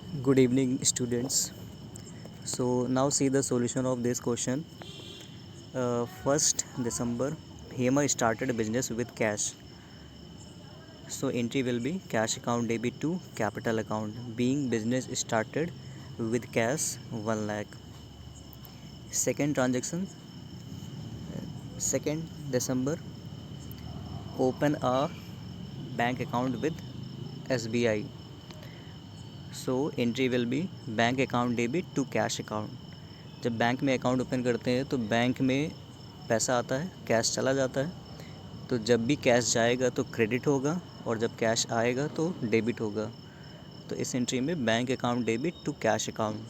Good evening, students. So now see the solution of this question. 1st December, Hema started a business with cash. So entry will be cash account debit to capital account. Being business started with cash 1 lakh. Second transaction, 2nd December, open a bank account with SBI. So entry will be bank account debit to cash account. जब bank में account open करते हैं तो bank में पैसा आता है, cash चला जाता है। तो जब भी कैश जाएगा तो क्रेडिट होगा और जब कैश आएगा तो डेबिट होगा। तो इस एंट्री में bank account debit to cash account.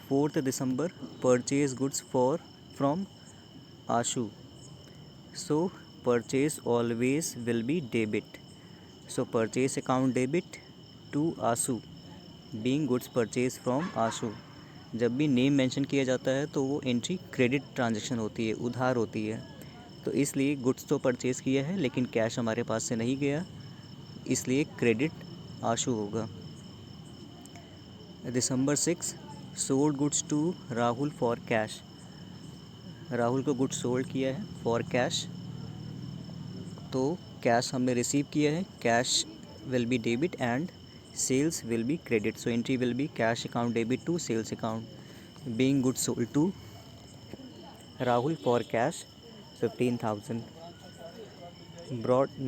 4th December, purchase goods for from Ashu. So purchase always will be debit. So purchase account debit to Ashu being goods purchase from Ashu. जब भी नेम मेंशन किया जाता है तो वो एंट्री क्रेडिट ट्रांजैक्शन होती है, उधार होती है। तो इसलिए गुड्स तो परचेज़ किया है लेकिन कैश हमारे पास से नहीं गया, इसलिए क्रेडिट आशु होगा। December 6, sold goods to Rahul for cash. Rahul को गुड्स सोल्ड किया है फॉर कैश, तो कैश हमने रिसीव किया है, cash will be debit and sales will be credit. So entry will be cash account debit to sales account being goods sold to Rahul for cash 15,000.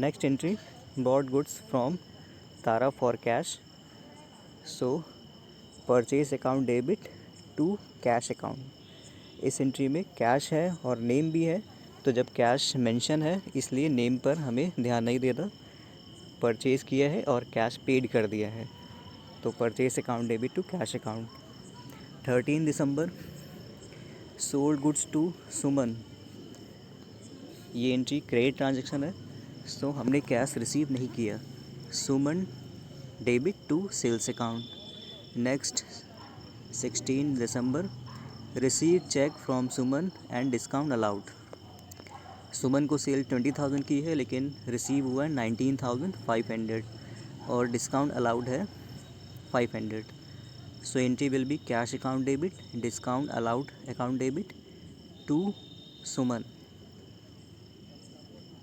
Next entry, bought goods from Tara for cash. So purchase account debit to cash account. इस entry में cash है और name भी है, तो जब cash mention है इसलिए नेम पर हमें ध्यान नहीं देना। परचेज़ किया है और कैश पेड कर दिया है, तो purchase account debit to cash account. 13 दिसंबर, सोल्ड गुड्स टू सुमन। ये एंट्री क्रेडिट ट्रांजैक्शन है, सो हमने कैश रिसीव नहीं किया। Suman debit to sales account. Next 16 दिसंबर, receive cheque from Suman and discount allowed. Suman को सेल 20,000 की है लेकिन रिसीव हुआ है 19,500 और डिस्काउंट अलाउड है 500। So entry will be cash account debit, discount allowed account debit to Suman.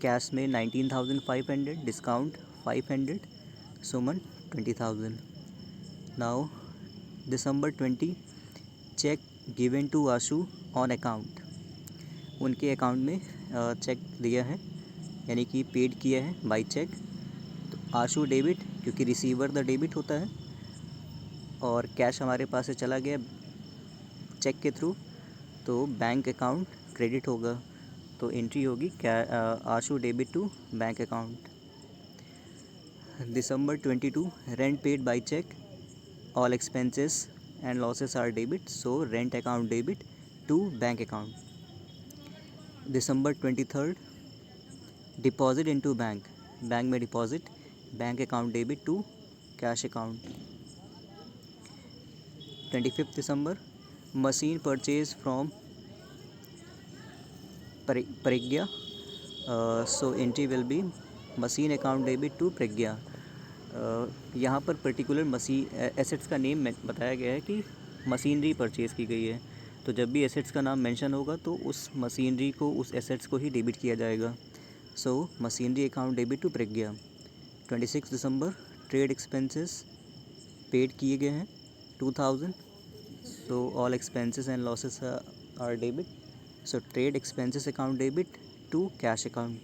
Cash में 19,500, discount 500, Suman 20,000। Now December 20, cheque given to Ashu on account. उनके अकाउंट में चेक दिया है, यानी कि पेड किया है बाई चेक। तो आशु डेबिट, क्योंकि रिसीवर द डेबिट होता है और कैश हमारे पास से चला गया चेक के थ्रू, तो बैंक अकाउंट क्रेडिट होगा। तो एंट्री होगी Ashu debit to bank account. December 22, rent paid by cheque, all expenses and losses are debit, so rent account debit to bank account. December 23, deposit into bank, bank में deposit, bank account debit to cash account. 25 दिसंबर, machine purchase from Pragya. So entry will be machine account debit to Pragya. यहाँ पर particular assets का name बताया गया है कि machinery purchase की गई है, तो जब भी एसेट्स का नाम मेंशन होगा तो उस मशीनरी को, उस एसेट्स को ही डेबिट किया जाएगा। So machinery account debit to Pragya. 26 दिसंबर, ट्रेड एक्सपेंसेस पेड किए गए हैं 2,000, so all expenses and losses are debit, so trade expenses account debit to cash account.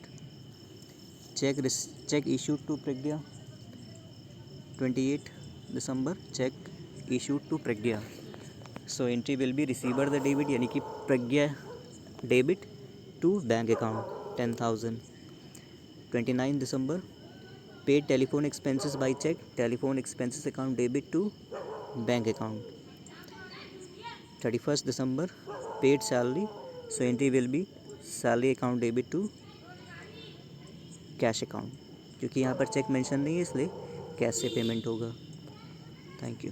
Cheque issued to Pragya. 28 December, cheque issued to Pragya. So entry will be receiver the debit, यानी कि Pragya debit to bank account 10,000। 29 December, paid telephone expenses by cheque, telephone expenses account debit to bank account. 31 दिसंबर, paid salary, so entry will be salary account debit to cash account. क्योंकि यहाँ पर check mention नहीं है इसलिए cash से payment होगा। Thank you.